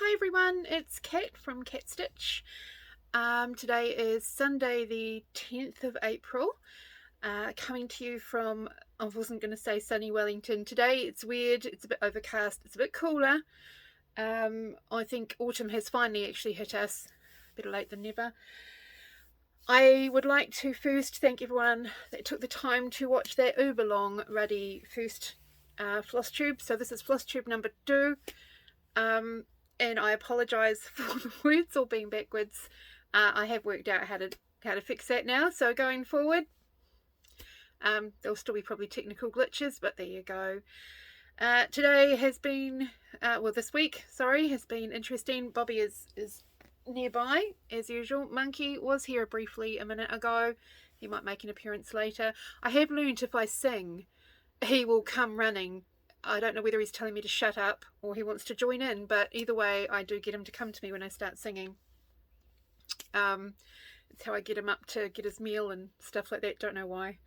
Hi everyone, it's Kat from Cat Stitch. Today is Sunday the 10th of April, coming to you from, I wasn't going to say sunny Wellington. Today it's weird, it's a bit overcast, it's a bit cooler. I think autumn has finally actually hit us, better late than never. I would like to first thank everyone that took the time to watch that uber long ruddy first Flosstube. So this is Flosstube number 2. And I apologise for the words all being backwards. I have worked out how to fix that now. So going forward, there'll still be probably technical glitches, but there you go. Today has been, this week, sorry, has been interesting. Bobby is nearby as usual. Monkey was here briefly a minute ago. He might make an appearance later. I have learned if I sing, he will come running. I don't know whether he's telling me to shut up or he wants to join in, but either way, I do get him to come to me when I start singing. It's how I get him up to get his meal and stuff like that. Don't know why.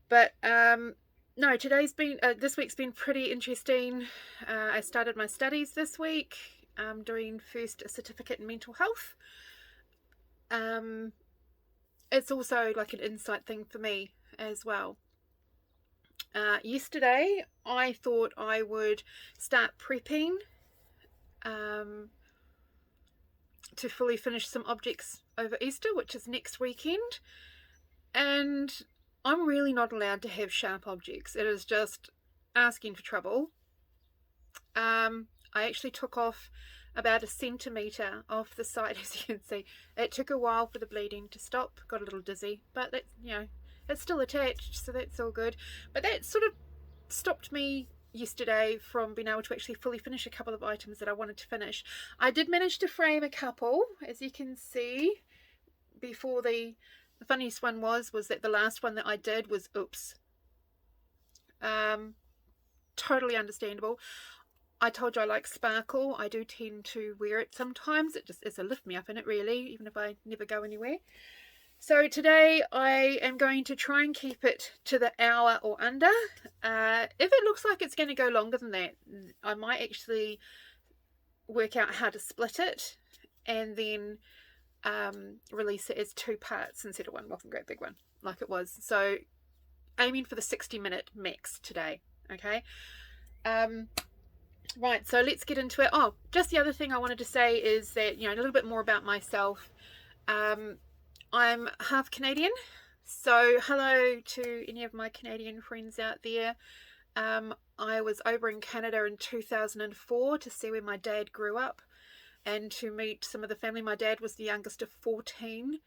But no, this week's been pretty interesting. I started my studies this week. I'm doing first a certificate in mental health. It's also like an insight thing for me as well. Yesterday I thought I would start prepping to fully finish some objects over Easter, which is next weekend, and I'm really not allowed to have sharp objects. It is just asking for trouble. I actually took off about 1 centimetre off the side, as you can see. It took a while for the bleeding to stop, got a little dizzy, but that's, it's still attached, so that's all good. But that sort of stopped me yesterday from being able to actually fully finish a couple of items that I wanted to finish. I did manage to frame a couple, as you can see. Before the funniest one was that the last one that I did was oops. Totally understandable. I told you I like sparkle. I do tend to wear it sometimes. It just is a lift me up in it, really, even if I never go anywhere. So today I am going to try and keep it to the hour or under. If it looks like it's going to go longer than that, I might actually work out how to split it and then release it as 2 parts instead of one great big one like it was. So aiming for the 60-minute max today. Okay. Right, so let's get into it. Oh, just the other thing I wanted to say is that, a little bit more about myself. I'm half Canadian, so hello to any of my Canadian friends out there. I was over in Canada in 2004 to see where my dad grew up and to meet some of the family. My dad was the youngest of 14,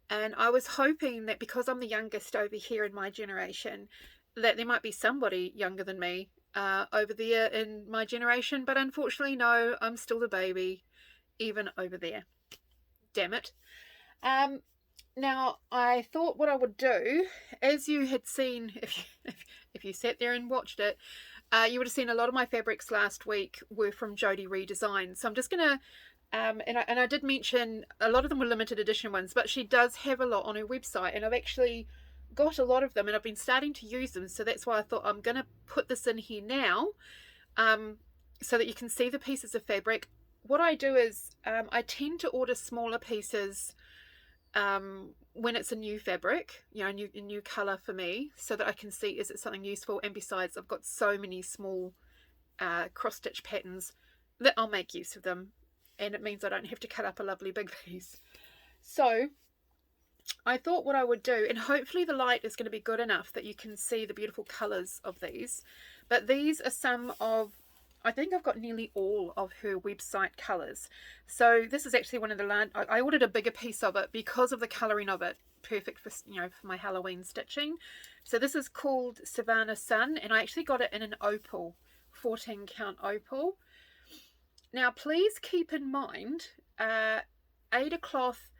and I was hoping that because I'm the youngest over here in my generation, that there might be somebody younger than me over there in my generation, but unfortunately no, I'm still the baby even over there. Damn it. Now, I thought what I would do, as you had seen, if you sat there and watched it, you would have seen a lot of my fabrics last week were from Jodyri Designs. So I'm just going to, and I did mention a lot of them were limited edition ones, but she does have a lot on her website, and I've actually got a lot of them, and I've been starting to use them. So that's why I thought I'm going to put this in here now, so that you can see the pieces of fabric. What I do is I tend to order smaller pieces when it's a new fabric, a new color for me, so that I can see is it something useful. And besides, I've got so many small cross stitch patterns that I'll make use of them, and it means I don't have to cut up a lovely big piece. So I thought what I would do, and hopefully the light is going to be good enough that you can see the beautiful colors of these, but these are some of, I think I've got nearly all of her website colours. So this is actually one of the large, I ordered a bigger piece of it because of the colouring of it. Perfect for, for my Halloween stitching. So this is called Savannah Sun, and I actually got it in an opal, 14 count opal. Now please keep in mind, Ada cloth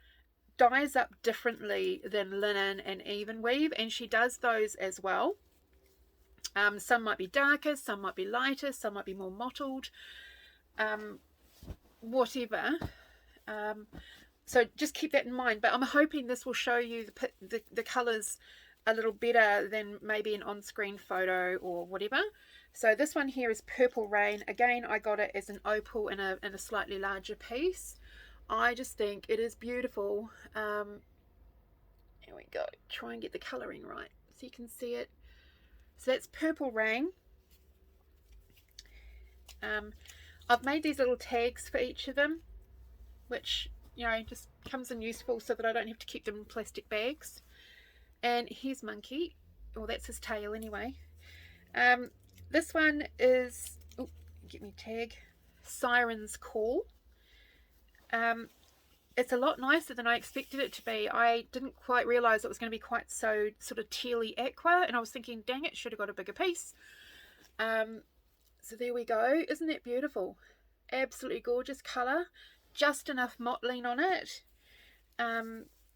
dyes up differently than linen and even weave, and she does those as well. Some might be darker, some might be lighter, some might be more mottled, whatever. So just keep that in mind. But I'm hoping this will show you the colours a little better than maybe an on-screen photo or whatever. So this one here is Purple Rain. Again, I got it as an opal in a slightly larger piece. I just think it is beautiful. Here we go. Try and get the colouring right so you can see it. So that's Purple Rain. I've made these little tags for each of them, which, you know, just comes in useful so that I don't have to keep them in plastic bags. And here's Monkey. Well, that's his tail anyway. This one is, oh, get me tag, Siren's Call. It's a lot nicer than I expected it to be. I didn't quite realise it was going to be quite so sort of tealy aqua, and I was thinking, dang it, should have got a bigger piece. So there we go. Isn't that beautiful? Absolutely gorgeous colour. Just enough mottling on it,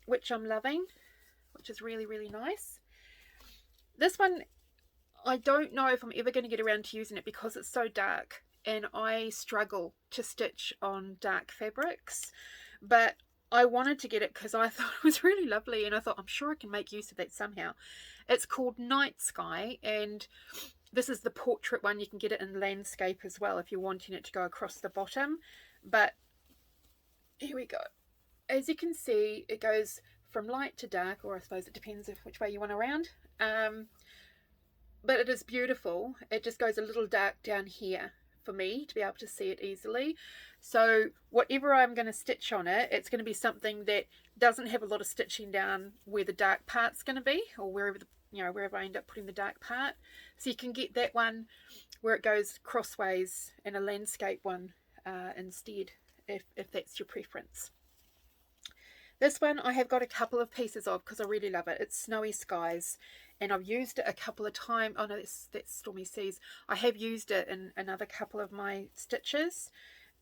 which I'm loving, which is really, really nice. This one, I don't know if I'm ever going to get around to using it because it's so dark and I struggle to stitch on dark fabrics, but I wanted to get it because I thought it was really lovely, and I thought I'm sure I can make use of that somehow. It's called Night Sky, and this is the portrait one. You can get it in landscape as well if you're wanting it to go across the bottom. But here we go. As you can see, it goes from light to dark, or I suppose it depends of which way you want around. But it is beautiful. It just goes a little dark down here for me to be able to see it easily. So whatever I'm going to stitch on it, it's going to be something that doesn't have a lot of stitching down where the dark part's going to be, or wherever the, you know, wherever I end up putting the dark part. So you can get that one where it goes crossways and a landscape one instead, if that's your preference. This one I have got a couple of pieces of because I really love it. It's Snowy Skies, and I've used it a couple of times. Oh no, that's Stormy Seas. I have used it in another couple of my stitches.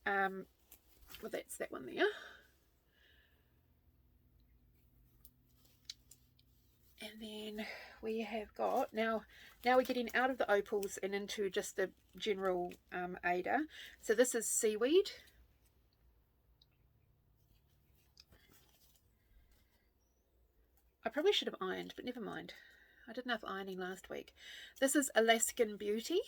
Well, that's that one there. And then we have got, now we're getting out of the opals and into just the general Ada. So this is Seaweed. I probably should have ironed, but never mind. I did enough ironing last week. This is Alaskan Beauty.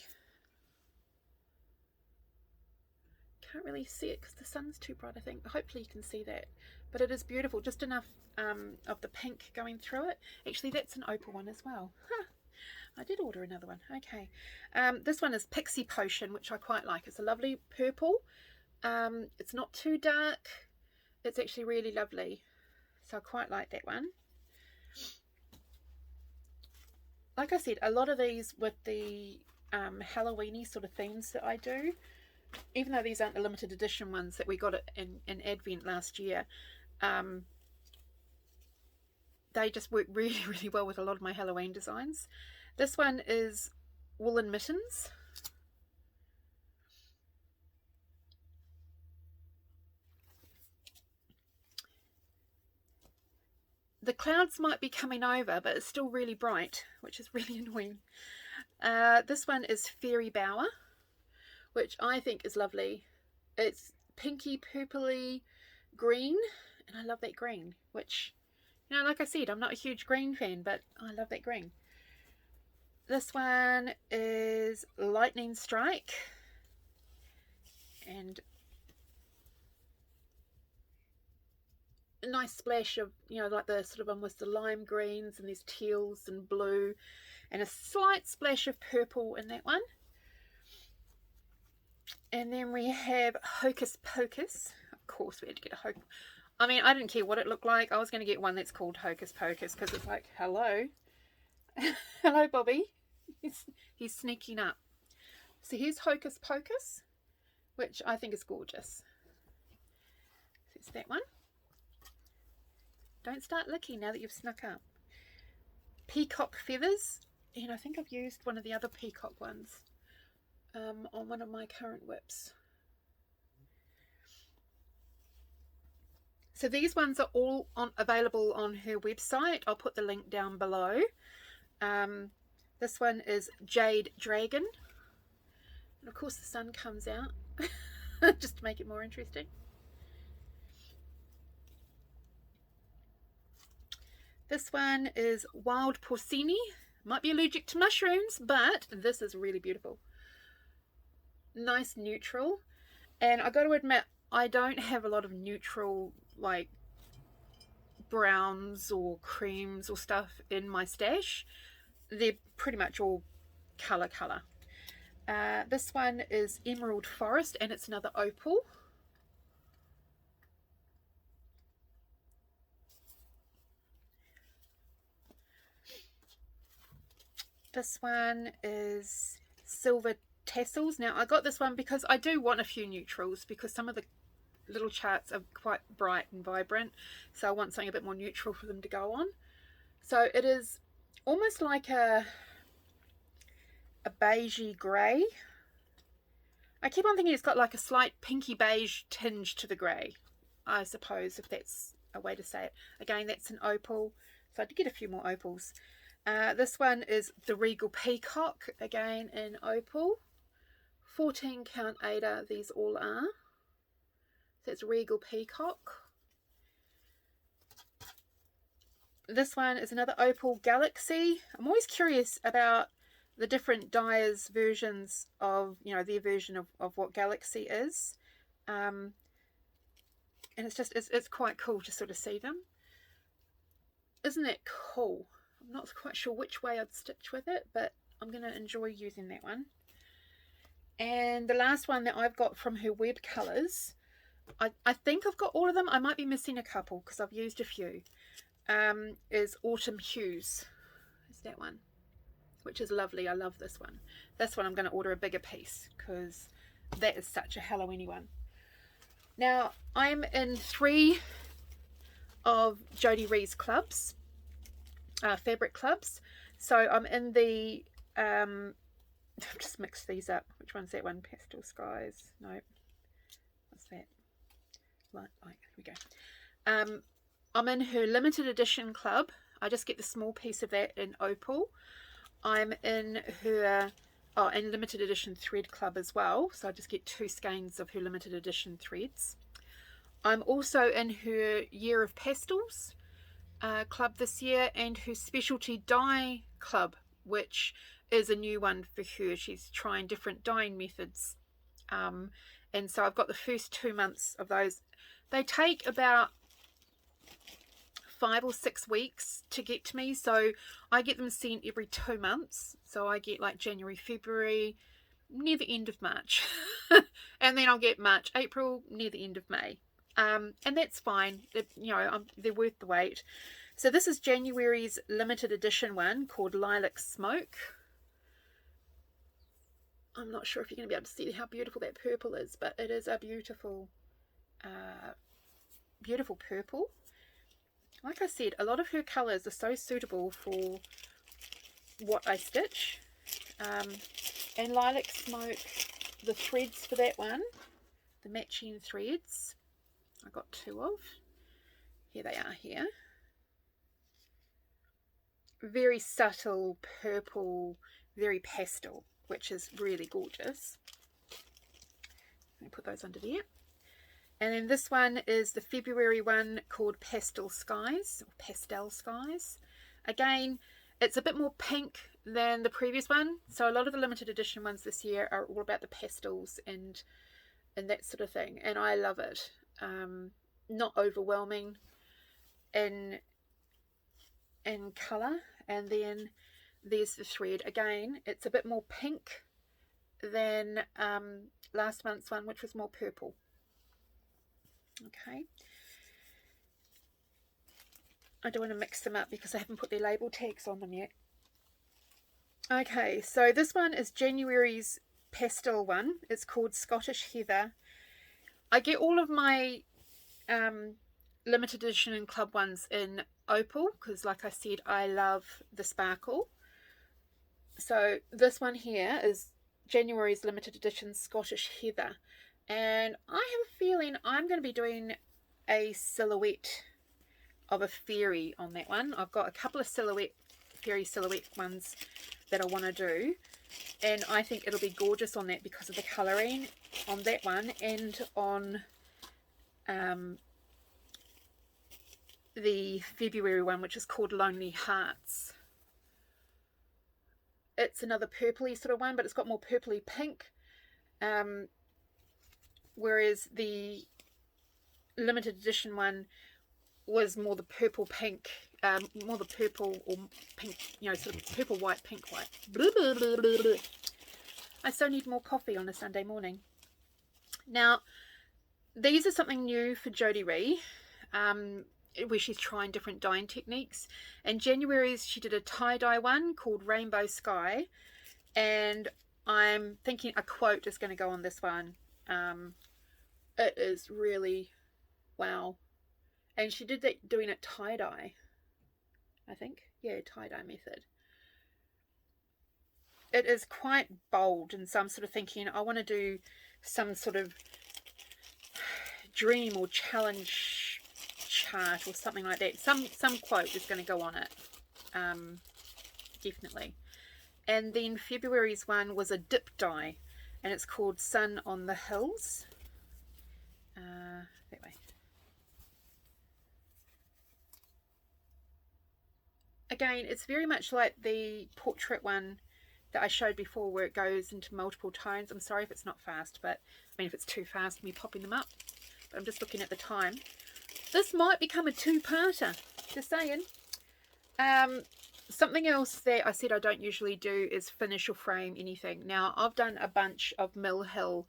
Can't really see it because the sun's too bright, I think. Hopefully you can see that. But it is beautiful. Just enough of the pink going through it. Actually, that's an opal one as well. Huh. I did order another one. Okay. This one is Pixie Potion, which I quite like. It's a lovely purple. It's not too dark. It's actually really lovely. So I quite like that one. Like I said, a lot of these with the Halloween-y sort of themes that I do, even though these aren't the limited edition ones that we got in Advent last year, they just work really, really well with a lot of my Halloween designs. This one is Woolen Mittens. The clouds might be coming over, but it's still really bright, which is really annoying. This one is Fairy Bower, which I think is lovely. It's pinky, purpley green, and I love that green, which, you know, like I said, I'm not a huge green fan, but I love that green. This one is Lightning Strike, and a nice splash of, you know, like the sort of almost the lime greens, and these teals and blue, and a slight splash of purple in that one. And then we have Hocus Pocus. Of course we had to get a Hocus. I mean, I didn't care what it looked like. I was going to get one that's called Hocus Pocus because it's like, hello. Hello, Bobby. He's sneaking up. So here's Hocus Pocus, which I think is gorgeous. So it's that one. Don't start licking now that you've snuck up. Peacock Feathers. And I think I've used one of the other peacock ones on one of my current whips. So these ones are all available on her website. I'll put the link down below. This one is Jade Dragon. And of course the sun comes out just to make it more interesting. This one is Wild Porcini. Might be allergic to mushrooms, but this is really beautiful. nice neutral. And I got to admit, I don't have a lot of neutral like browns or creams or stuff in my stash. They're pretty much all colour. This one is Emerald Forest, and it's another opal. This one is Silver Tassels. Now I got this one because I do want a few neutrals, because some of the little charts are quite bright and vibrant, so I want something a bit more neutral for them to go on. So it is almost like a beigey grey. I keep on thinking it's got like a slight pinky beige tinge to the grey, I suppose, if that's a way to say it. Again, that's an opal, so I did get a few more opals. This one is the Regal Peacock, again in opal. 14 count Ada, these all are. So it's Regal Peacock. This one is another opal, Galaxy. I'm always curious about the different dyers' versions of, you know, their version of what Galaxy is. And it's quite cool to sort of see them. Isn't it cool? I'm not quite sure which way I'd stitch with it, but I'm going to enjoy using that one. And the last one that I've got from her web colours, I think I've got all of them. I might be missing a couple because I've used a few. Is Autumn Hues. Is that one, which is lovely. I love this one. This one I'm going to order a bigger piece because that is such a Halloweeny one. Now I'm in 3 of Jodyri's clubs. Fabric clubs. So I'm in the I've just mixed these up. Which one's that one? Pastel Skies. No. What's that? Light. Here we go. I'm in her limited edition club. I just get the small piece of that in opal. I'm in her and limited edition thread club as well. So I just get 2 skeins of her limited edition threads. I'm also in her Year of Pastels club this year, and her specialty dye club, which is a new one for her. She's trying different dyeing methods, and so I've got the first 2 months of those. They take about 5 or 6 weeks to get to me, so I get them sent every 2 months. So I get like January, February, near the end of March, and then I'll get March, April, near the end of May. And that's fine. They're worth the wait. So this is January's limited edition one called Lilac Smoke. I'm not sure if you're going to be able to see how beautiful that purple is, but it is a beautiful, beautiful purple. Like I said, a lot of her colours are so suitable for what I stitch. And Lilac Smoke, the threads for that one, the matching threads, I got 2 of. Here they are here. Very subtle purple, very pastel, which is really gorgeous. Let me put those under there. And then this one is the February one called Pastel Skies, or Pastel Skies. Again, it's a bit more pink than the previous one. So a lot of the limited edition ones this year are all about the pastels and that sort of thing. And I love it. Not overwhelming in colour. And then there's the thread. Again, it's a bit more pink than last month's one, which was more purple. Okay. I don't want to mix them up because I haven't put their label tags on them yet. Okay, so this one is January's pastel one. It's called Scottish Heather. I get all of my limited edition and club ones in opal because, like I said, I love the sparkle. So this one here is January's limited edition Scottish Heather, and I have a feeling I'm going to be doing a silhouette of a fairy on that one. I've got a couple of fairy silhouette ones that I want to do, and I think it'll be gorgeous on that because of the colouring on that one and on the February one, which is called Lonely Hearts. It's another purpley sort of one, but it's got more purpley pink. whereas the limited edition one was more the purple pink, more the purple or pink, you know, sort of purple white, pink white. Blah, blah, blah, blah, blah. I still need more coffee on a Sunday morning. Now, these are something new for Jodyri, where she's trying different dyeing techniques. In January, she did a tie-dye one called Rainbow Sky, and I'm thinking a quote is going to go on this one. It is really, wow. And she did that doing it tie-dye, I think. Yeah, tie-dye method. It is quite bold, and so I'm sort of thinking I want to do some sort of dream or challenge chart or something like that. Some quote is going to go on it, definitely. And then February's one was a dip dye, and it's called Sun on the Hills. That way. Again, it's very much like the portrait one that I showed before, where it goes into multiple tones. I'm sorry if it's not fast, but I mean, if it's too fast, me popping them up. But I'm just looking at the time. This might become a two-parter, just saying. Something else that I said I don't usually do is finish or frame anything. Now, I've done a bunch of Mill Hill,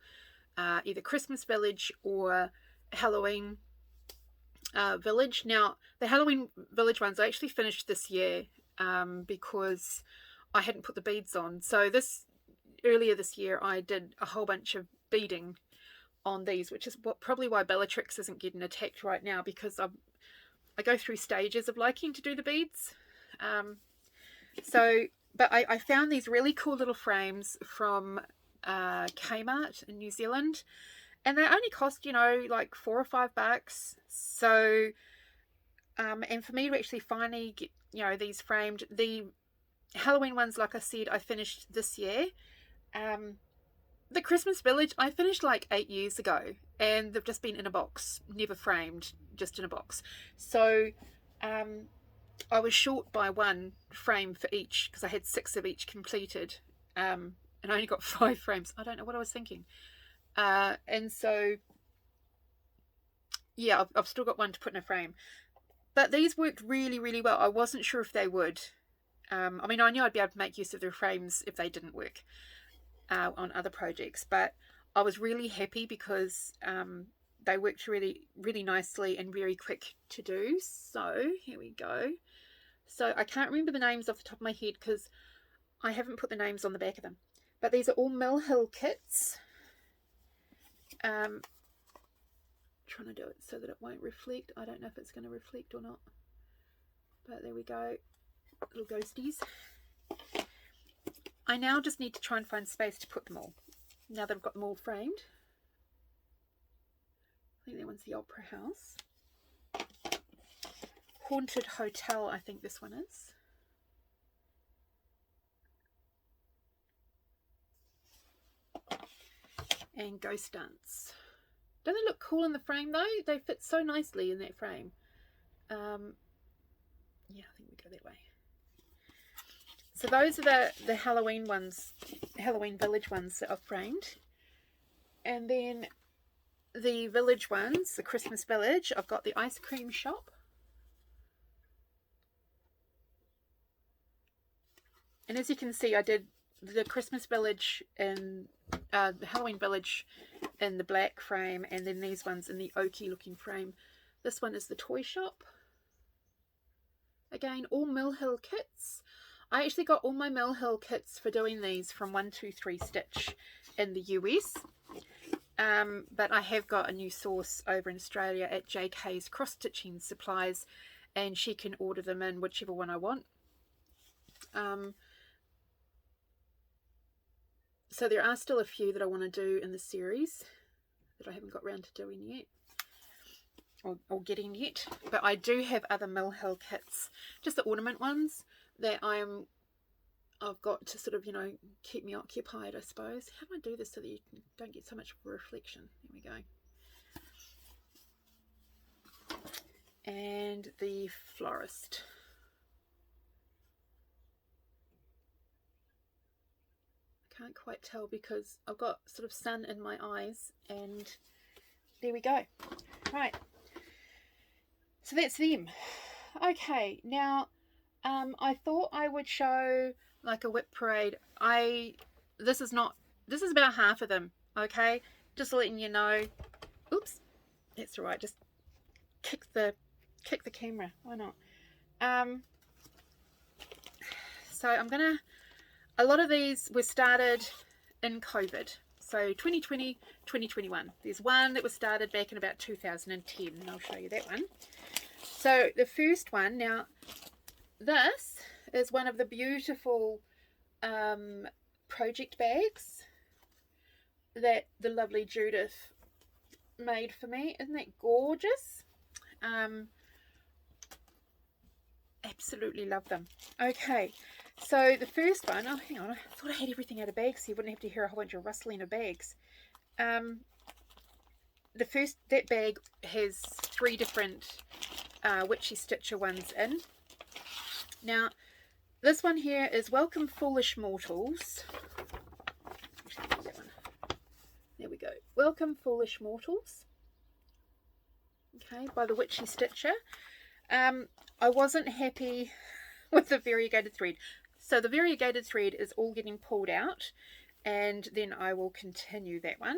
either Christmas Village or Halloween Village. Now, the Halloween Village ones I actually finished this year because I hadn't put the beads on. So earlier this year I did a whole bunch of beading on these, which is probably why Bellatrix isn't getting attacked right now, because I go through stages of liking to do the beads. But I found these really cool little frames from Kmart in New Zealand, and they only cost, you know, like $4 or $5. So and for me to actually finally get, you know, these framed, the Halloween ones, like I said, I finished this year. The Christmas Village I finished like 8 years ago, and they've just been in a box, never framed, just in a box. So I was short by one frame for each, because I had 6 of each completed, and I only got 5 frames. I don't know what I was thinking. And so yeah, I've still got one to put in a frame, but these worked really, really well. I wasn't sure if they would. I mean, I knew I'd be able to make use of their frames if they didn't work on other projects, but I was really happy because they worked really, really nicely and very quick to do. So here we go. So I can't remember the names off the top of my head because I haven't put the names on the back of them, but these are all Mill Hill kits. Trying to do it so that it won't reflect. I don't know if it's going to reflect or not, but there we go, little ghosties. I now just need to try and find space to put them all, now that I've got them all framed. I think that one's the Opera House. Haunted Hotel, I think this one is. And Ghost Dance. Don't they look cool in the frame though? They fit so nicely in that frame. Yeah, I think we go that way. So those are the Halloween ones, Halloween Village ones that I've framed. And then the Village ones, the Christmas Village, I've got the Ice Cream Shop. And as you can see, I did the Christmas Village and the Halloween Village in the black frame, and then these ones in the oaky looking frame. This one is the Toy Shop. Again, all Mill Hill kits. I actually got all my Mill Hill kits for doing these from 123 Stitch in the US. But I have got a new source over in Australia at JKs Cross Stitching Supplies, and she can order them in whichever one I want. So there are still a few that I want to do in the series that I haven't got around to doing yet, or getting yet. But I do have other Mill Hill kits, just the ornament ones that I've got to sort of, you know, keep me occupied, I suppose. How do I do this so that you don't get so much reflection? There we go. And the Florist. Can't quite tell because I've got sort of sun in my eyes, and there we go. Right, so that's them. Okay, now I thought I would show like a whip parade. This is about half of them. Okay, just letting you know. Oops, that's all right. Just kick the camera. Why not? So I'm gonna. A lot of these were started in COVID. So 2020, 2021. There's one that was started back in about 2010, and I'll show you that one. So the first one, now this is one of the beautiful project bags that the lovely Judith made for me. Isn't that gorgeous? Absolutely love them. Okay, so the first one, oh hang on, I thought I had everything out of bags so you wouldn't have to hear a whole bunch of rustling of bags. That bag has 3 different Witchy Stitcher ones in. Now this one here is Welcome Foolish Mortals. There we go. Welcome Foolish Mortals. Okay, by the Witchy Stitcher. I wasn't happy with the variegated thread. So the variegated thread is all getting pulled out, and then I will continue that one.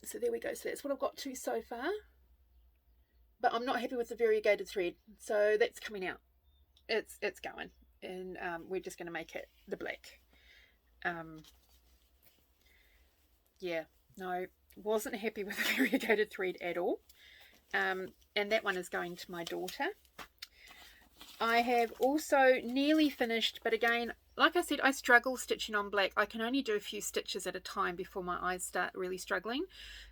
So there we go. So that's what I've got to so far. But I'm not happy with the variegated thread. So that's coming out. It's going. And we're just going to make it the black. Yeah, no, wasn't happy with the variegated thread at all. And that one is going to my daughter. I have also nearly finished, but again, like I said, I struggle stitching on black. I can only do a few stitches at a time before my eyes start really struggling.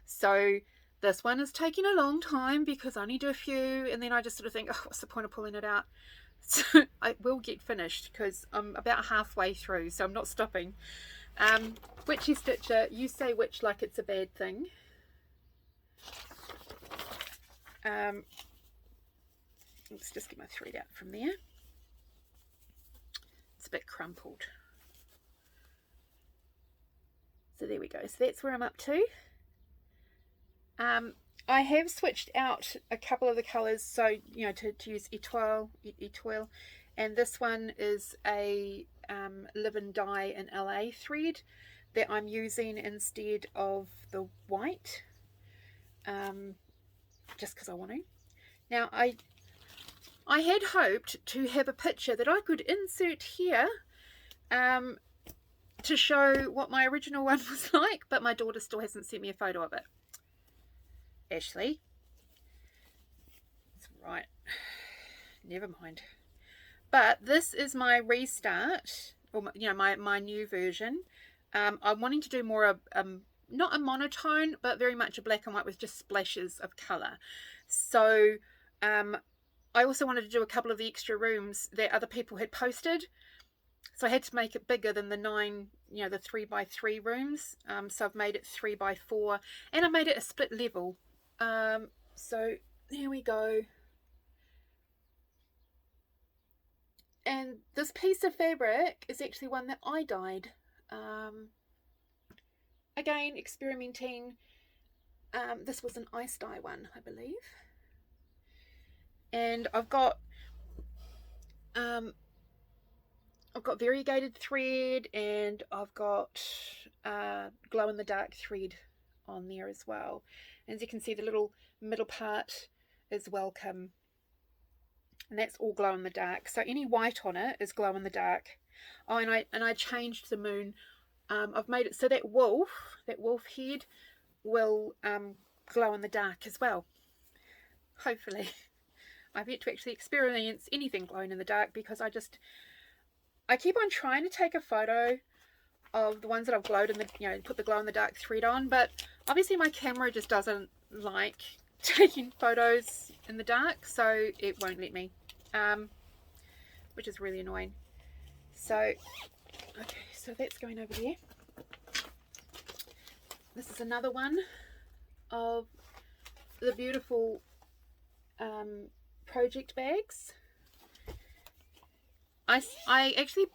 So this one is taking a long time because I only do a few, and then I just sort of think, oh, what's the point of pulling it out? So I will get finished because I'm about halfway through, so I'm not stopping. Witchy Stitcher, you say witch like it's a bad thing. Let's just get my thread out from there. It's a bit crumpled. So there we go. So that's where I'm up to. I have switched out a couple of the colours, so you know, to use Etoile, and this one is a Live and Die in LA thread that I'm using instead of the white, just because I want to. Now I had hoped to have a picture that I could insert here to show what my original one was like, but my daughter still hasn't sent me a photo of it. Ashley, it's right, never mind. But this is my restart, or you know, my new version. I'm wanting to do more of not a monotone, but very much a black and white with just splashes of colour. So I also wanted to do a couple of the extra rooms that other people had posted. So I had to make it bigger than the 9, you know, the 3x3 rooms. So I've made it 3x4, and I made it a split level. So there we go. And this piece of fabric is actually one that I dyed. Again, experimenting. This was an ice dye one, I believe. And I've got variegated thread, and I've got glow in the dark thread on there as well. As you can see, the little middle part is welcome, and that's all glow in the dark. So any white on it is glow in the dark. Oh, and I changed the moon. I've made it so that wolf head will glow in the dark as well. Hopefully. I've yet to actually experience anything glowing in the dark because I keep on trying to take a photo of the ones that I've glowed in the, you know, put the glow in the dark thread on, but obviously my camera just doesn't like taking photos in the dark, so it won't let me, which is really annoying. So okay, so that's going over there. This is another one of the beautiful project bags. I actually,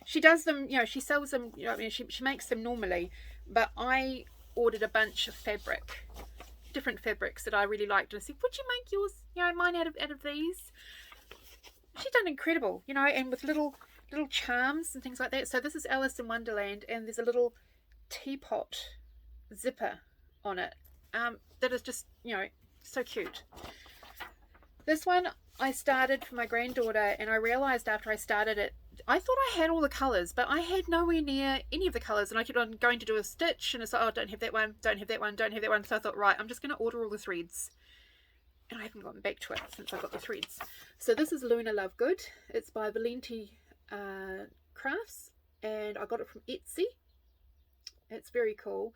she does them, you know, she sells them, you know, I mean, she makes them normally, but I ordered a bunch of fabric, different fabrics that I really liked, and I said, would you make yours, you know, mine out of these? She's done incredible, you know, and with little charms and things like that. So this is Alice in Wonderland, and there's a little teapot zipper on it that is just, you know, so cute. This one I started for my granddaughter, and I realized after I started it, I thought I had all the colors, but I had nowhere near any of the colors, and I kept on going to do a stitch, and it's like, oh, don't have that one, don't have that one, don't have that one. So I thought, right, I'm just going to order all the threads, and I haven't gotten back to it since I got the threads. So this is Luna Lovegood. It's by Valenti Crafts, and I got it from Etsy. It's very cool.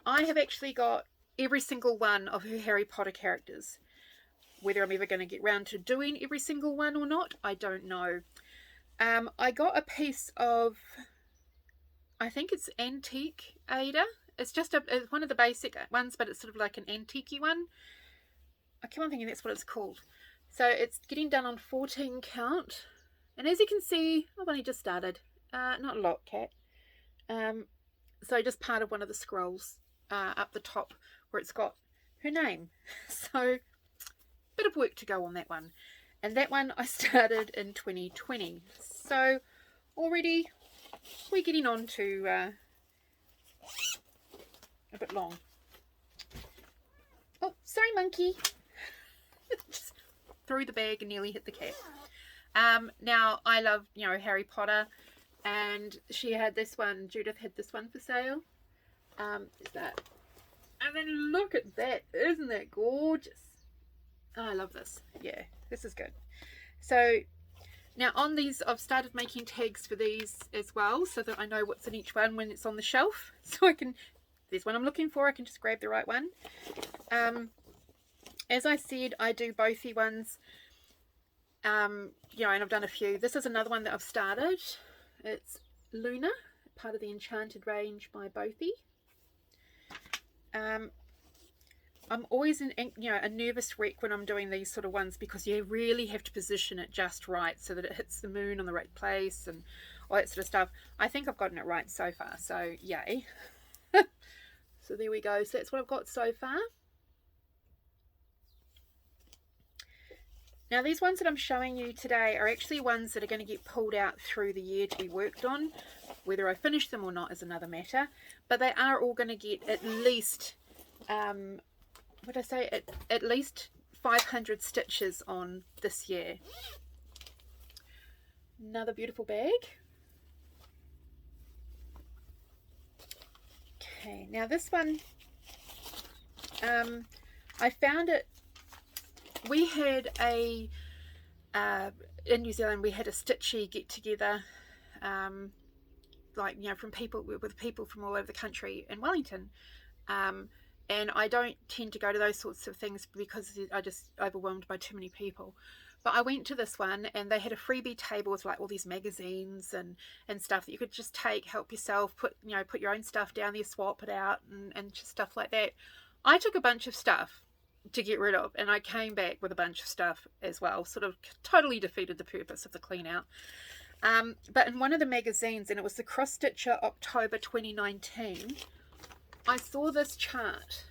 I have actually got every single one of her Harry Potter characters. Whether I'm ever going to get round to doing every single one or not, I don't know. I got a piece of, I think it's Antique Ada. It's just it's one of the basic ones, but it's sort of like an antique one. I keep on thinking that's what it's called. So it's getting done on 14 count. And as you can see, I've only just started. Not a lot, Cat. So just part of one of the scrolls up the top where it's got her name. So bit of work to go on that one. And that one I started in 2020. So already we're getting on to a bit long. Oh, sorry, monkey. Just threw the bag and nearly hit the cat. Now I love, you know, Harry Potter, and she had this one, Judith had this one for sale. Is that? And then look at that. Isn't that gorgeous? Oh, I love this. Yeah, this is good. So now on these, I've started making tags for these as well, so that I know what's in each one when it's on the shelf. So I can, there's one I'm looking for, I can just grab the right one. As I said, I do bothy ones. You know, and I've done a few. This is another one that I've started. It's Luna, part of the Enchanted range by Bothy. I'm always in, you know, a nervous wreck when I'm doing these sort of ones, because you really have to position it just right so that it hits the moon on the right place and all that sort of stuff. I think I've gotten it right so far, so yay. So there we go. So that's what I've got so far. Now these ones that I'm showing you today are actually ones that are going to get pulled out through the year to be worked on. Whether I finish them or not is another matter, but they are all going to get at least what I say, at least 500 stitches on this year. Another beautiful bag. Okay, now this one, I found it, we had a, in New Zealand, we had a stitchy get together, like, you know, from people, with people from all over the country in Wellington. And I don't tend to go to those sorts of things because I just overwhelmed by too many people. But I went to this one, and they had a freebie table with like all these magazines and stuff that you could just take, help yourself, put your own stuff down there, swap it out, and just stuff like that. I took a bunch of stuff to get rid of, and I came back with a bunch of stuff as well. Sort of totally defeated the purpose of the clean out. But in one of the magazines, and it was the Cross Stitcher October 2019, I saw this chart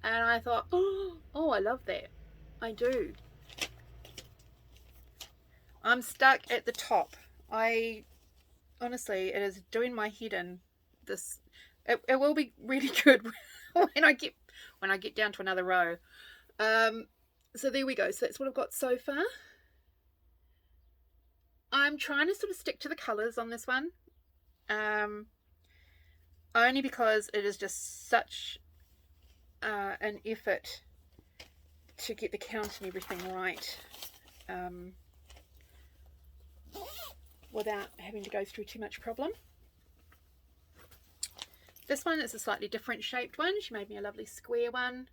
and I thought, oh, I love that. I do. I'm stuck at the top. Honestly, it is doing my head in. This, it will be really good when I get down to another row. So there we go. So that's what I've got so far. I'm trying to sort of stick to the colours on this one. Only because it is just such an effort to get the count and everything right, without having to go through too much problem. This one is a slightly different shaped one. She made me a lovely square one,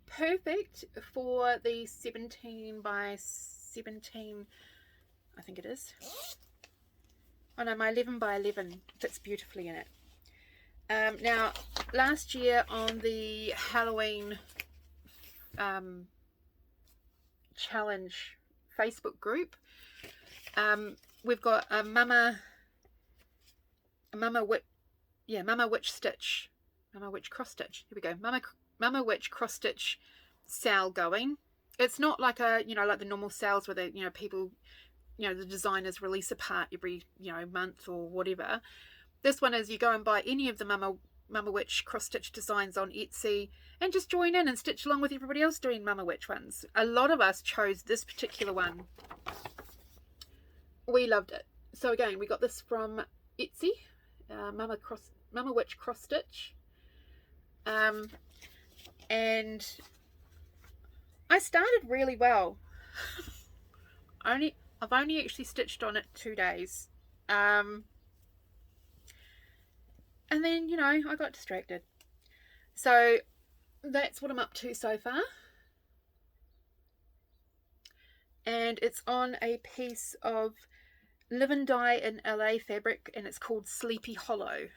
perfect for the 17 by 17, I think it is. Oh no, my 11 by 11 fits beautifully in it. Now, last year on the Halloween challenge Facebook group, we've got a mama Mama Witch Stitch, Mama Witch Cross Stitch. Here we go. Mama Witch Cross Stitch sale going. It's not like a, you know, like the normal sales where the, you know, people, you know, the designers release a part every, you know, month or whatever. This one is you go and buy any of the Mama Witch Cross Stitch designs on Etsy and just join in and stitch along with everybody else doing Mama Witch ones. A lot of us chose this particular one. We loved it. So again, we got this from Etsy, Mama Witch Cross Stitch, and I started really well. I've only actually stitched on it 2 days, and then, you know, I got distracted. So that's what I'm up to so far, and it's on a piece of Live and Die in LA fabric, and it's called Sleepy Hollow.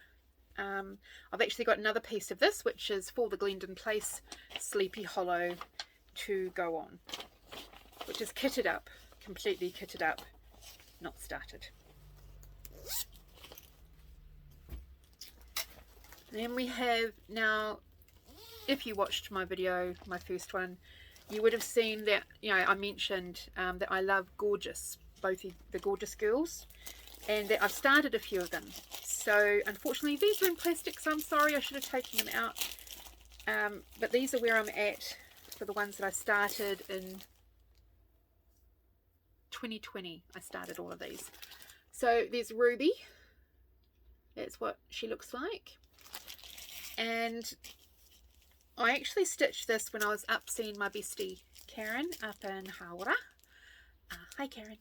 I've actually got another piece of this, which is for the Glendon Place Sleepy Hollow to go on, which is kitted up, completely kitted up, not started. Then we have, now, if you watched my video, my first one, you would have seen that, you know, I mentioned that I love Gorgeous, both the Gorgeous girls, and that I've started a few of them. So unfortunately these are in plastic, so I'm sorry, I should have taken them out, but these are where I'm at for the ones that I started in 2020. I started all of these. So there's Ruby, that's what she looks like, and I actually stitched this when I was up seeing my bestie Karen up in Hawara. Hi Karen.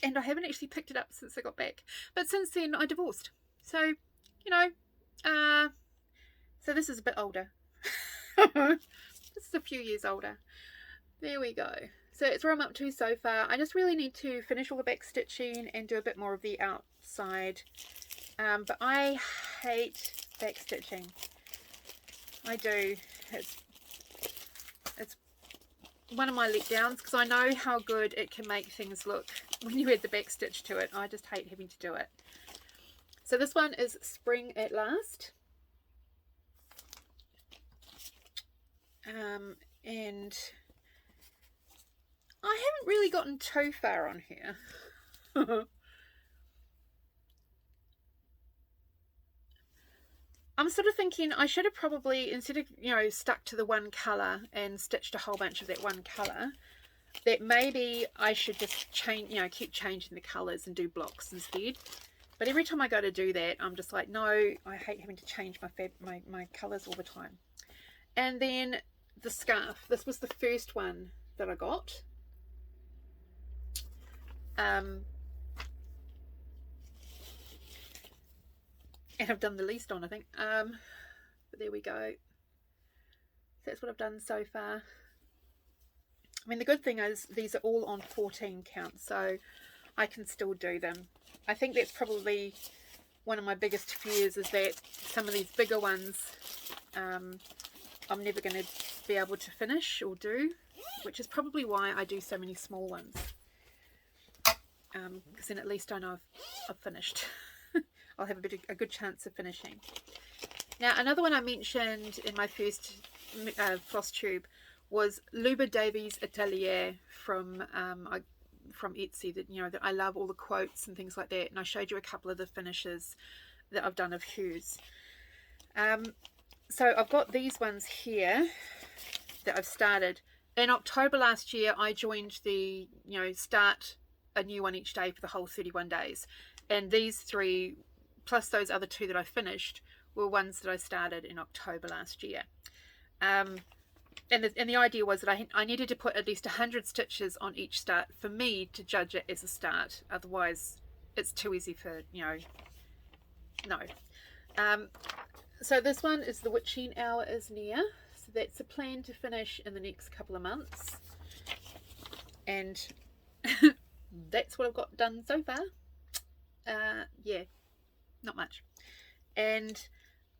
And I haven't actually picked it up since I got back, but since then I divorced, so, you know, so this is a bit older. This is a few years older. There we go. So it's where I'm up to so far. I just really need to finish all the back stitching and do a bit more of the outside, but I hate back stitching. I do. It's one of my letdowns, because I know how good it can make things look when you add the back stitch to it. I just hate having to do it. So this one is Spring at Last, and I haven't really gotten too far on here. I'm sort of thinking I should have probably, instead of, you know, stuck to the one colour and stitched a whole bunch of that one colour, that maybe I should just change, you know, keep changing the colours and do blocks instead. But every time I go to do that, I'm just like, no, I hate having to change my colours all the time. And then the scarf. This was the first one that I got. And I've done the least on, I think, but there we go. That's what I've done so far. I mean, the good thing is these are all on 14 count, so I can still do them. I think that's probably one of my biggest fears, is that some of these bigger ones I'm never going to be able to finish or do, which is probably why I do so many small ones, because then at least I know I've finished. I'll have a good chance of finishing. Now, another one I mentioned in my first Flosstube was Luba Davies Atelier from Etsy. That, you know, that I love all the quotes and things like that, and I showed you a couple of the finishes that I've done of hers. So I've got these ones here that I've started. In October last year, I joined the, you know, start a new one each day for the whole 31 days. And these three, plus those other two that I finished, were ones that I started in October last year. And the idea was that I needed to put at least 100 stitches on each start for me to judge it as a start. Otherwise, it's too easy for, you know, no. So this one is The Witching Hour is Near. So that's a plan to finish in the next couple of months. And that's what I've got done so far. Yeah, not much. And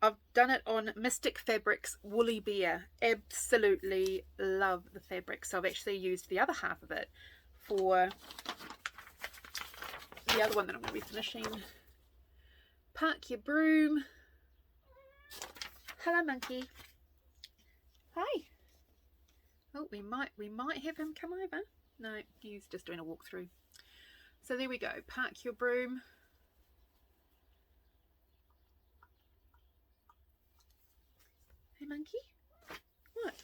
I've done it on Mystic Fabrics Woolly Bear. Absolutely love the fabric. So I've actually used the other half of it for the other one that I'm going to be finishing Park Your Broom. Hello, monkey. Hi. Oh, we might have him come over. No, he's just doing a walkthrough. So there we go. Park Your Broom. Hey, monkey. What?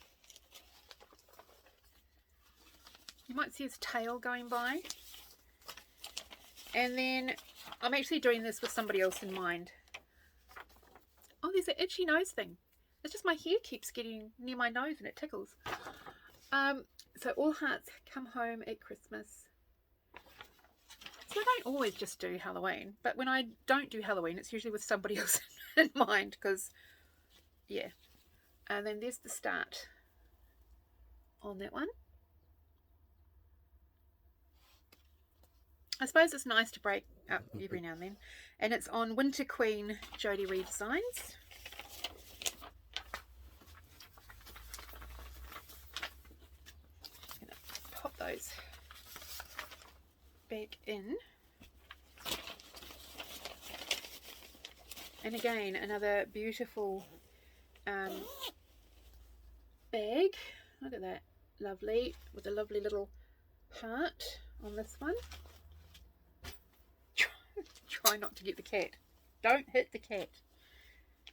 You might see his tail going by. And then I'm actually doing this with somebody else in mind. Oh, there's an itchy nose thing. It's just my hair keeps getting near my nose and it tickles. So All Hearts Come Home at Christmas. So I don't always just do Halloween, but when I don't do Halloween, it's usually with somebody else in mind, because, yeah. And then there's the start on that one. I suppose it's nice to break up every now and then. And it's on Winter Queen Jodyri Designs. I'm going to pop those back in. And again, another beautiful bag. Look at that. Lovely. With a lovely little heart on this one. Try not to get the cat. Don't hit the cat.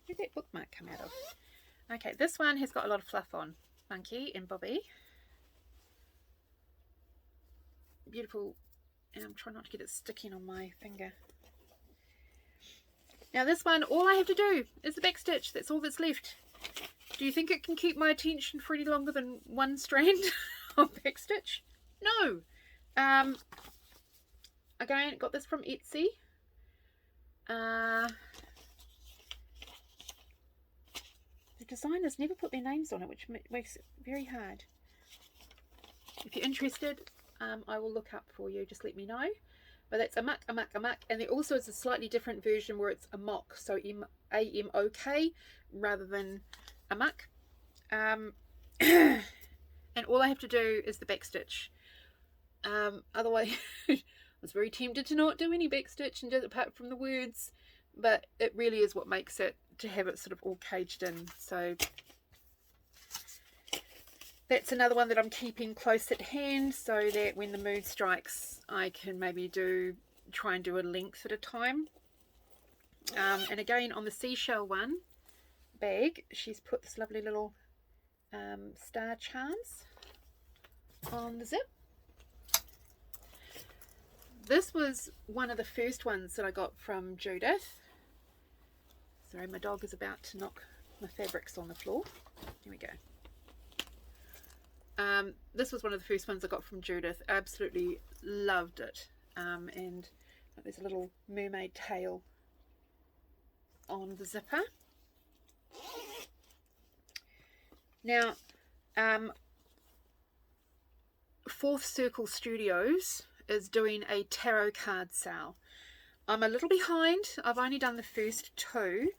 Where'd that bookmark come out of? Okay, this one has got a lot of fluff on. Monkey and Bobby. Beautiful. And I'm trying not to get it sticking on my finger. Now this one, all I have to do is the back stitch. That's all that's left. Do you think it can keep my attention for any longer than one strand of back stitch? No. Again, got this from Etsy. The designers never put their names on it, which makes it very hard. If you're interested, I will look up for you. Just let me know. But that's Amuck, Amuck, Amuck. And there also is a slightly different version where it's Amuck, so A-M-O-K rather than Amuck. And all I have to do is the back stitch. Otherwise, I was very tempted to not do any back stitch and just apart from the words, but it really is what makes it, to have it sort of all caged in. So that's another one that I'm keeping close at hand, so that when the mood strikes, I can maybe try and do a length at a time. And again, on the seashell one bag, she's put this lovely little star charms on the zip. This was one of the first ones that I got from Judith. Sorry, my dog is about to knock my fabrics on the floor. Here we go. This was one of the first ones I got from Judith. Absolutely loved it. And there's a little mermaid tail on the zipper. Now, Fourth Circle Studios is doing a tarot card sale. I'm a little behind. I've only done the first two,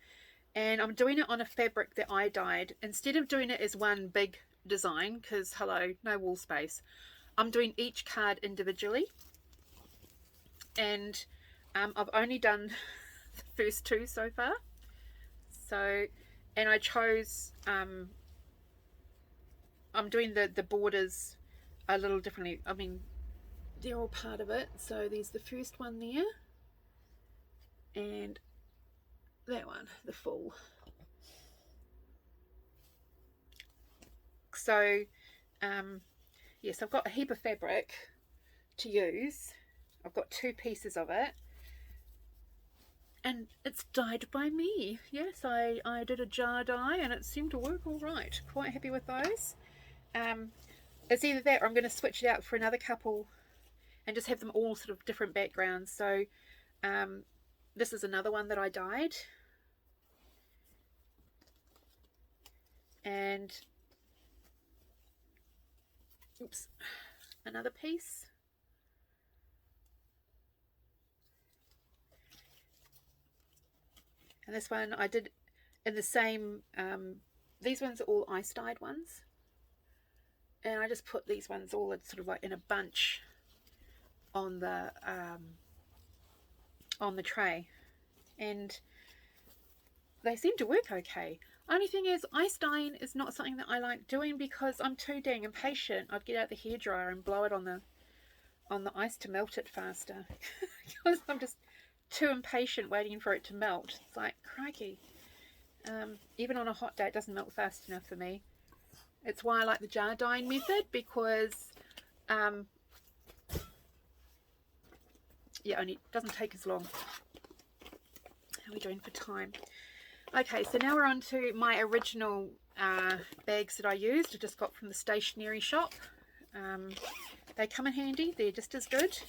and I'm doing it on a fabric that I dyed. Instead of doing it as one big design, because hello, no wall space, I'm doing each card individually. And I've only done the first two so far. So, and I chose, I'm doing the borders a little differently. I mean, they're all part of it. So there's the first one there, and that one, the full. So yes, I've got a heap of fabric to use. I've got two pieces of it, and it's dyed by me. Yes, I did a jar dye and it seemed to work all right. Quite happy with those. It's either that or I'm going to switch it out for another couple and just have them all sort of different backgrounds. So this is another one that I dyed, and oops, another piece. And this one I did in the same, these ones are all ice dyed ones, and I just put these ones all sort of like in a bunch on the tray. And they seem to work okay. Only thing is, ice dyeing is not something that I like doing because I'm too dang impatient. I'd get out the hairdryer and blow it on the ice to melt it faster. Because I'm just too impatient waiting for it to melt. It's like, crikey. Even on a hot day, it doesn't melt fast enough for me. It's why I like the jar dyeing method, because yeah, only doesn't take as long. How are we doing for time? Okay, so now we're on to my original bags that I used. I just got from the stationery shop. They come in handy. They're just as good.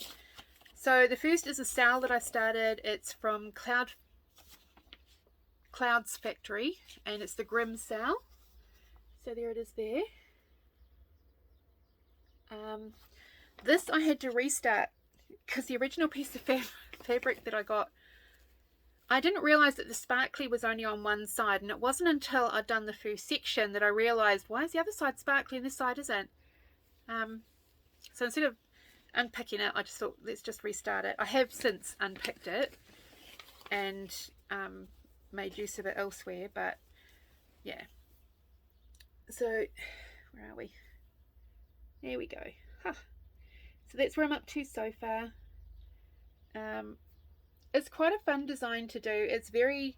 So the first is a SAL that I started. It's from Cloud's Factory, and it's the Grim SAL. So there it is there. This I had to restart because the original piece of fabric that I got, I didn't realize that the sparkly was only on one side, and it wasn't until I'd done the first section that I realized, why is the other side sparkly and this side isn't? So instead of unpicking it, I just thought, let's just restart it. I have since unpicked it and made use of it elsewhere, but yeah. So where are we? There we go. Huh. So that's where I'm up to so far. It's quite a fun design to do. It's very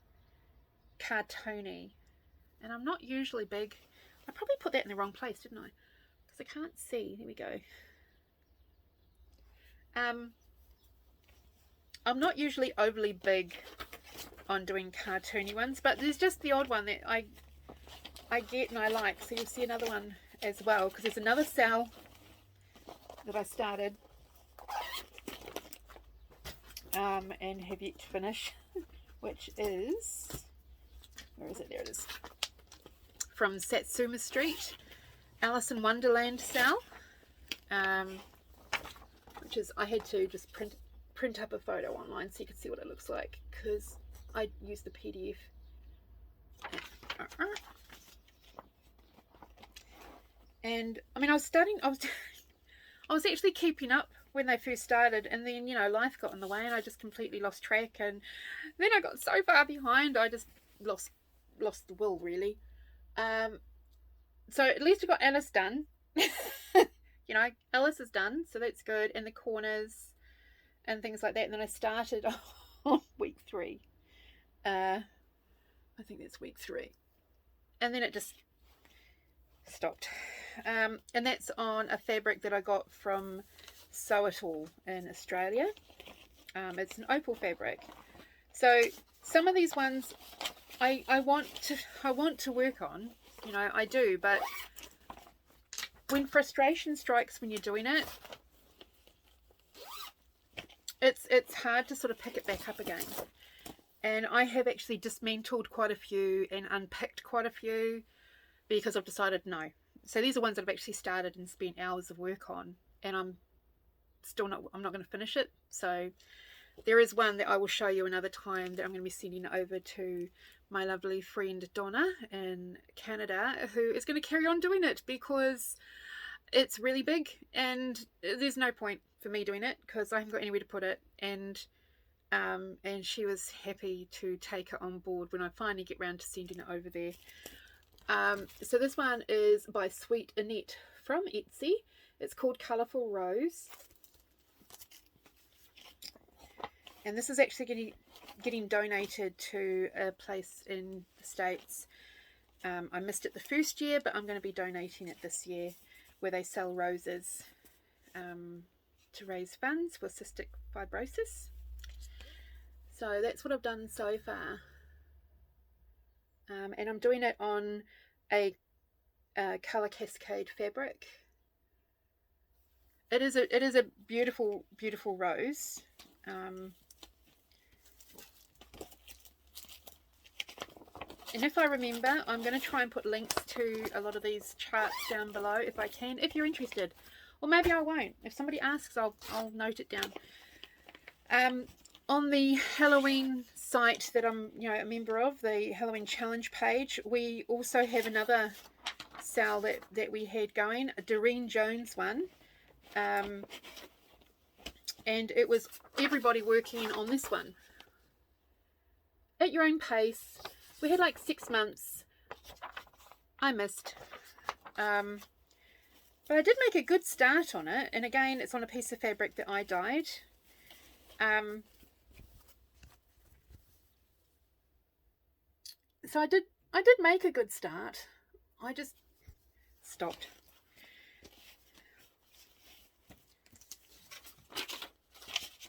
cartoony, and I'm not usually big. I probably put that in the wrong place, didn't I? Because I can't see. There we go. I'm not usually overly big on doing cartoony ones, but there's just the odd one that I get and I like. So you'll see another one as well, because there's another SAL that I started and have yet to finish, which is, where is it? There it is, from Satsuma Street, Alice in Wonderland SAL, which is, I had to just print up a photo online so you could see what it looks like, because I used the PDF. And I mean, I was actually keeping up when they first started, and then, you know, life got in the way and I just completely lost track, and then I got so far behind I just lost the will, really. So at least I got Alice done. You know, Alice is done, so that's good, and the corners and things like that. And then I started on week 3. I think that's week 3, and then it just stopped. And that's on a fabric that I got from Sew It All in Australia. It's an opal fabric. So some of these ones I want to work on, you know, I do, but when frustration strikes when you're doing it, it's hard to sort of pick it back up again. And I have actually dismantled quite a few and unpicked quite a few because I've decided no. So these are ones that I've actually started and spent hours of work on, and I'm not going to finish it. So there is one that I will show you another time that I'm going to be sending over to my lovely friend Donna in Canada, who is going to carry on doing it because it's really big and there's no point for me doing it because I haven't got anywhere to put it. And she was happy to take it on board when I finally get round to sending it over there. So this one is by Sweet Annette from Etsy. It's called Colourful Rose. And this is actually getting donated to a place in the States. I missed it the first year, but I'm going to be donating it this year, where they sell roses to raise funds for cystic fibrosis. So that's what I've done so far. And I'm doing it on a colour cascade fabric. It is a beautiful, beautiful rose. And if I remember, I'm going to try and put links to a lot of these charts down below if I can, if you're interested. Or maybe I won't. If somebody asks, I'll note it down. On the Halloween site that I'm, a member of, the Halloween challenge page, we also have another SAL that we had going, a Durene Jones one. And it was everybody working on this one at your own pace, we had like 6 months. I missed. But I did make a good start on it. And again, it's on a piece of fabric that I dyed. So I did make a good start. I just stopped.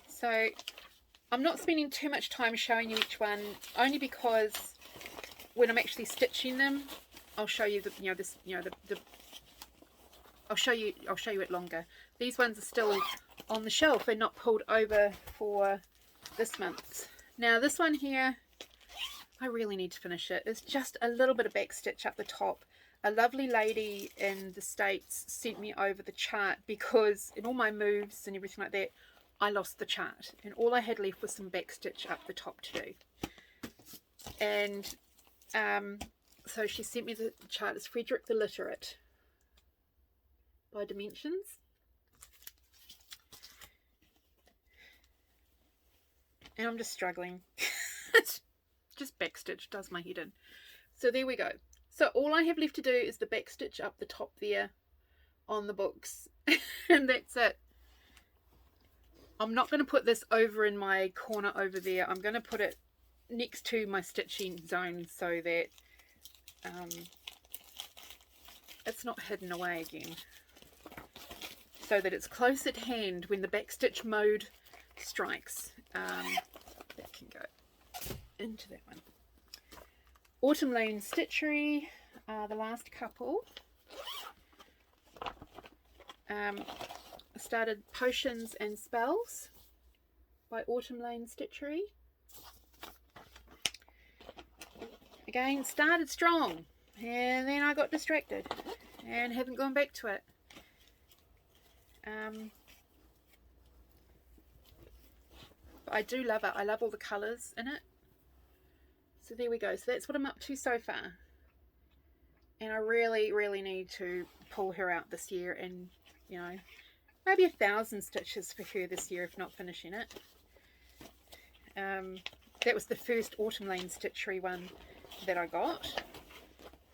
So I'm not spending too much time showing you each one, only because when I'm actually stitching them, I'll show you the I'll show you it longer. These ones are still on the shelf and not pulled over for this month. Now this one here, I really need to finish it. It's just a little bit of back stitch up the top. A lovely lady in the States sent me over the chart because in all my moves and everything like that, I lost the chart and all I had left was some back stitch up the top to do. And so she sent me the chart. It's Frederick the Literate by Dimensions. And I'm just struggling. Just back stitch does my head in. So there we go. So all I have left to do is the back stitch up the top there on the books. And that's it. I'm not going to put this over in my corner over there. I'm going to put it next to my stitching zone so that it's not hidden away again. So that it's close at hand when the back stitch mode strikes. That can go into that one. Autumn Lane Stitchery, the last couple. I started Potions and Spells by Autumn Lane Stitchery. Again, started strong and then I got distracted and haven't gone back to it. But I do love it. I love all the colours in it. So there we go. So that's what I'm up to so far. And I really, really need to pull her out this year and, you know, maybe 1,000 stitches for her this year if not finishing it. That was the first Autumn Lane Stitchery one that I got.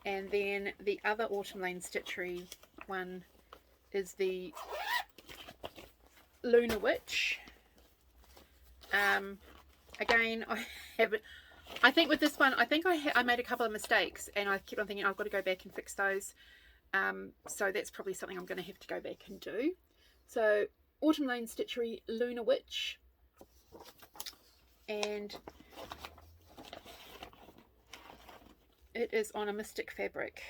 And then the other Autumn Lane Stitchery one is the Lunar Witch. Again, I think with this one, I think I made a couple of mistakes and I kept on thinking I've got to go back and fix those. So that's probably something I'm going to have to go back and do. So Autumn Lane Stitchery Lunar Witch, and it is on a mystic fabric,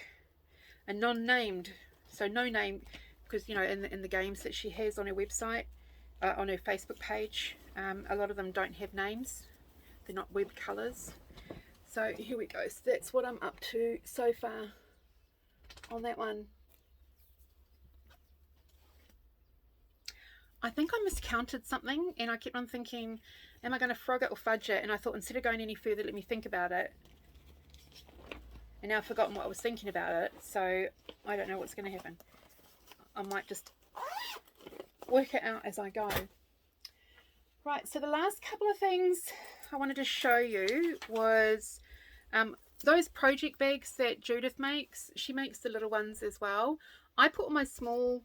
a non-named, so no name, because you know in the games that she has on her website, on her Facebook page, a lot of them don't have names. They're not web colours. So here we go. So that's what I'm up to so far on that one. I think I miscounted something and I kept on thinking, am I going to frog it or fudge it? And I thought instead of going any further, let me think about it. And now I've forgotten what I was thinking about it. So I don't know what's going to happen. I might just work it out as I go. Right, so the last couple of things I wanted to show you was those project bags that Judith makes. She makes the little ones as well. I put my small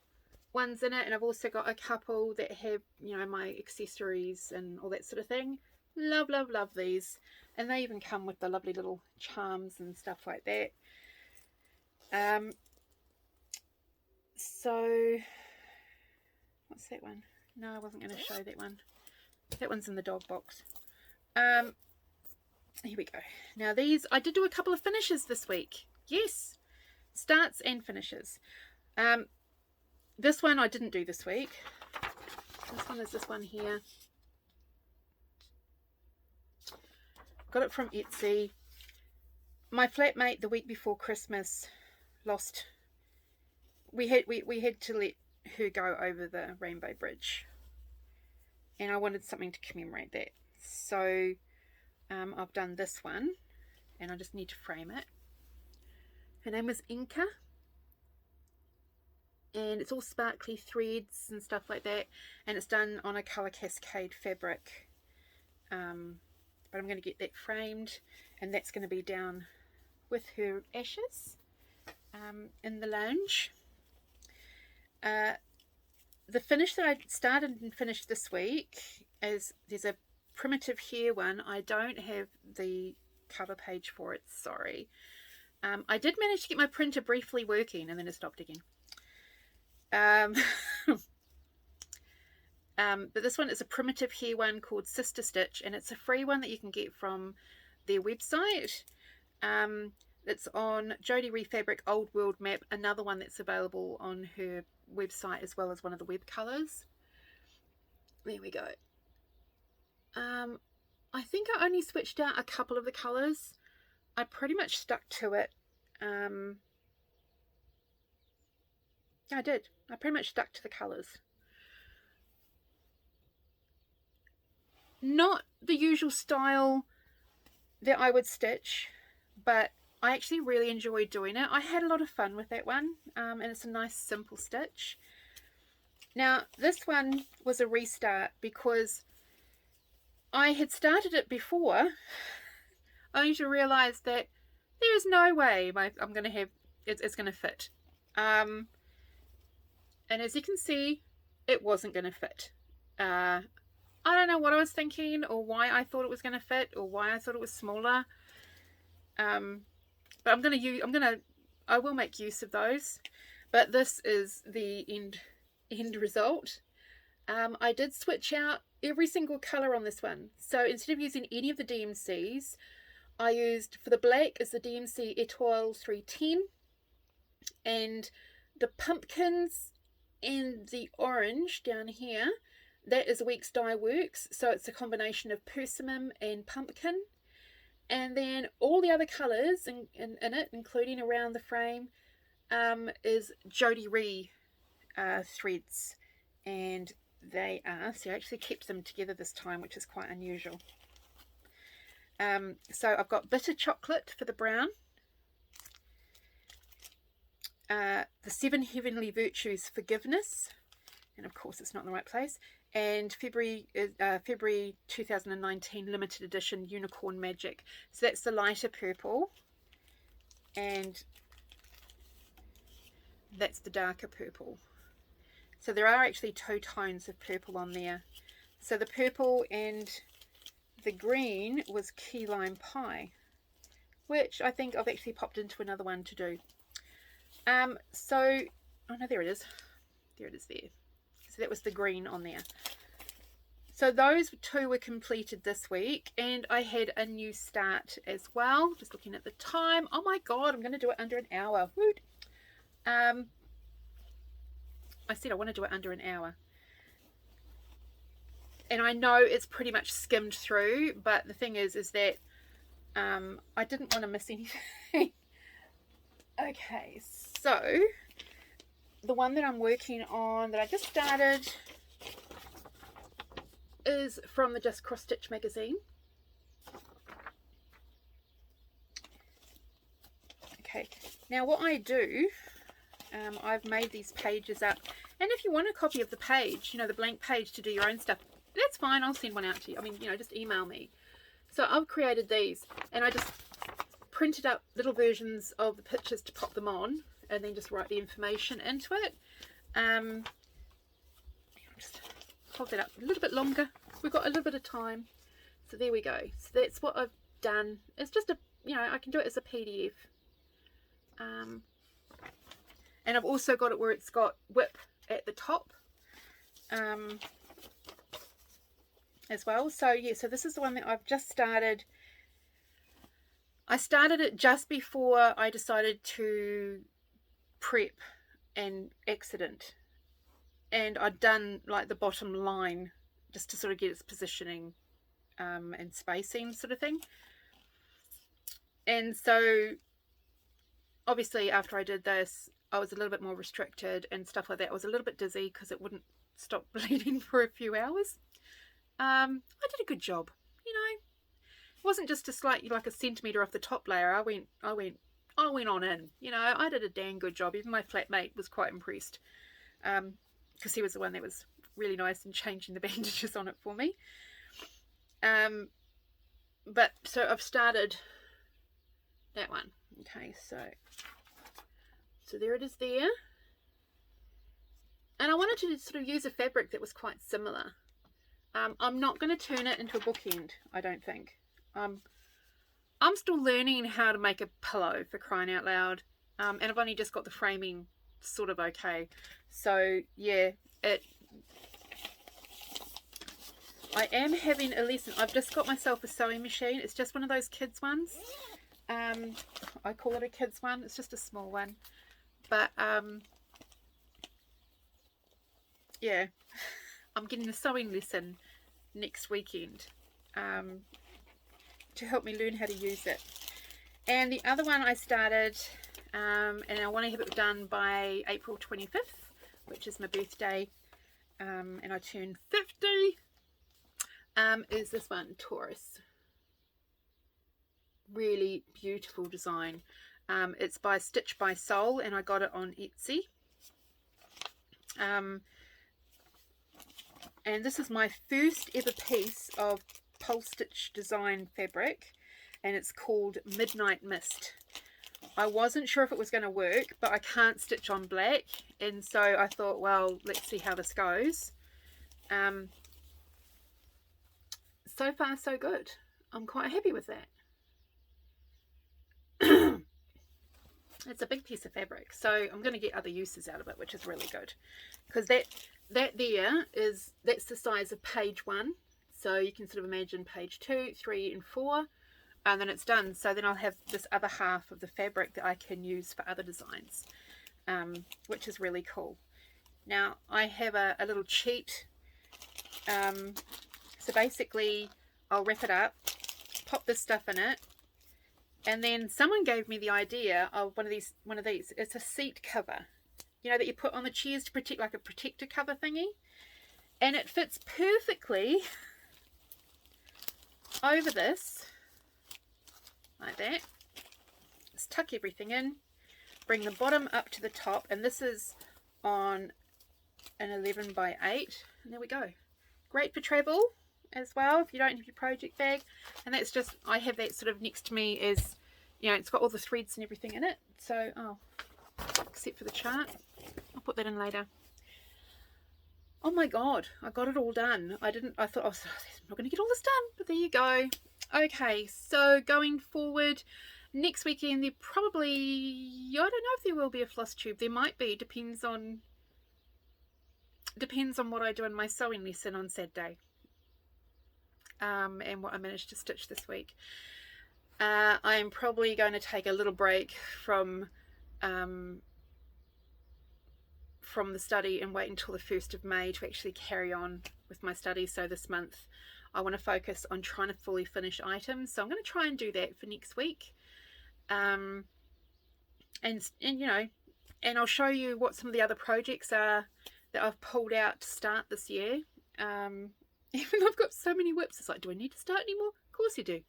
ones in it, and I've also got a couple that have, you know, my accessories and all that sort of thing. Love, love, love these. And they even come with the lovely little charms and stuff like that. So what's that one? No, I wasn't going to show that one. That one's in the dog box. Here we go. Now these, I did do a couple of finishes this week. Yes, starts and finishes. This one I didn't do this week. This one is this one here. Got it from Etsy. My flatmate the week before Christmas lost. We had to let her go over the Rainbow Bridge, and I wanted something to commemorate that. So I've done this one, and I just need to frame it. Her name is Inca. And it's all sparkly threads and stuff like that, and it's done on a colour cascade fabric, but I'm going to get that framed. and that's going to be down with her ashes in the lounge. The finish that I started and finished this week is, there's a primitive hair one. I don't have the cover page for it, sorry. I did manage to get my printer briefly working, and then it stopped again. But this one is a primitive hair one called Sister Stitch, and it's a free one that you can get from their website. It's on Jodyri Fabric Old World Map, another one that's available on her website as well as one of the web colours. There we go. I think I only switched out a couple of the colours. I pretty much stuck to it. Yeah, I did. I pretty much stuck to the colours. Not the usual style that I would stitch, but I actually really enjoyed doing it. I had a lot of fun with that one, and it's a nice simple stitch. Now this one was a restart because I had started it before, only to realise that there is no way I'm going to have it's going to fit. And as you can see, it wasn't going to fit. I don't know what I was thinking, or why I thought it was going to fit, or why I thought it was smaller. But I will make use of those. But this is the end result. I did switch out every single colour on this one. So instead of using any of the DMCs, I used, for the black is the DMC Etoile 310, and the pumpkins and the orange down here, that is Weeks Dye Works. So it's a combination of persimmon and pumpkin. And then all the other colours in it, including around the frame, is Jodyri threads. And they are, so I actually kept them together this time, which is quite unusual. So I've got Bitter Chocolate for the brown. The 7 Heavenly Virtues Forgiveness. And of course it's not in the right place. And February 2019 limited edition Unicorn Magic. So that's the lighter purple, and that's the darker purple. So there are actually 2 tones of purple on there. So the purple and the green was Key Lime Pie, which I think I've actually popped into another one to do. So, oh no, there it is. There it is there. So that was the green on there. So those 2 were completed this week, and I had a new start as well. Just looking at the time. Oh my god, I'm going to do it under an hour. Woot. I said I want to do it under an hour. And I know it's pretty much skimmed through, but the thing is that I didn't want to miss anything. Okay, so the one that I'm working on that I just started is from the JKs Cross Stitch magazine. Okay, now what I do, I've made these pages up, and if you want a copy of the page, you know, the blank page to do your own stuff, that's fine, I'll send one out to you. I mean, you know, just email me. So I've created these, and I just printed up little versions of the pictures to pop them on, and then just write the information into it. Just hold that up a little bit longer. We've got a little bit of time. So there we go. So that's what I've done. It's just a, you know, I can do it as a PDF. And I've also got it where it's got whip at the top as well. So yeah, so this is the one that I've just started. I started it just before I decided to prep and accident, and I'd done like the bottom line just to sort of get its positioning and spacing sort of thing. And so obviously after I did this, I was a little bit more restricted and stuff like that. I was a little bit dizzy because it wouldn't stop bleeding for a few hours. I did a good job, you know. It wasn't just a slightly like a centimetre off the top layer. I went on in, you know. I did a dang good job. Even my flatmate was quite impressed, because he was the one that was really nice in changing the bandages on it for me. But so I've started that one. Okay, so there it is there. And I wanted to sort of use a fabric that was quite similar. I'm not going to turn it into a bookend, I don't think. I'm still learning how to make a pillow, for crying out loud. And I've only just got the framing sort of okay. So yeah, I am having a lesson. I've just got myself a sewing machine. It's just one of those kids ones. I call it a kids one. It's just a small one. But yeah, I'm getting a sewing lesson next weekend to help me learn how to use it. And the other one I started, and I want to have it done by April 25th, which is my birthday, and I turn 50, is this one, Taurus. Really beautiful design. It's by Stitch by Soul, and I got it on Etsy. And this is my first ever piece of pulse stitch design fabric, and it's called Midnight Mist. I wasn't sure if it was going to work, but I can't stitch on black, and so I thought, well, let's see how this goes. So far so good. I'm quite happy with that. It's a big piece of fabric, so I'm going to get other uses out of it, which is really good, because that there is, that's the size of page 1, so you can sort of imagine page 2, 3 and 4, and then it's done. So then I'll have this other half of the fabric that I can use for other designs, which is really cool. Now I have a little cheat. So basically I'll wrap it up, pop this stuff in it, and then someone gave me the idea of one of these. It's a seat cover, you know, that you put on the chairs to protect, like a protector cover thingy, and it fits perfectly over this, like that. Just tuck everything in, bring the bottom up to the top, and this is on an 11 by 8, and there we go. Great for travel as well if you don't have your project bag. And that's just, I have that sort of next to me, is, you know, it's got all the threads and everything in it, so except for the chart, I'll put that in later. Oh my god, I got it all done. I thought I was not going to get all this done, but there you go. Okay, so going forward, next weekend there probably, I don't know if there will be a Flosstube. There might be, depends on what I do in my sewing lesson on Saturday, and what I managed to stitch this week. I'm probably going to take a little break from the study and wait until the 1st of May to actually carry on with my study. So this month I want to focus on trying to fully finish items, so I'm going to try and do that for next week, and you know, and I'll show you what some of the other projects are that I've pulled out to start this year. Even though I've got so many whips, it's like, do I need to start anymore? Of course you do.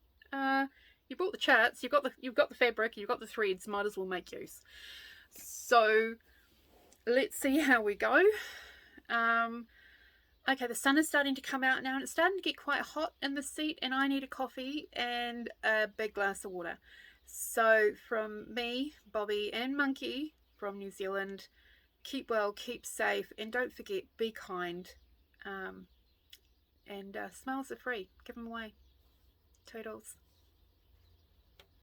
You bought the charts, you've got the fabric, you've got the threads, might as well make use. So let's see how we go. Okay, the sun is starting to come out now, and it's starting to get quite hot in the seat, and I need a coffee and a big glass of water. So from me, Bobby and Monkey from New Zealand, keep well, keep safe, and don't forget, be kind. And smiles are free. Give them away. Toodles.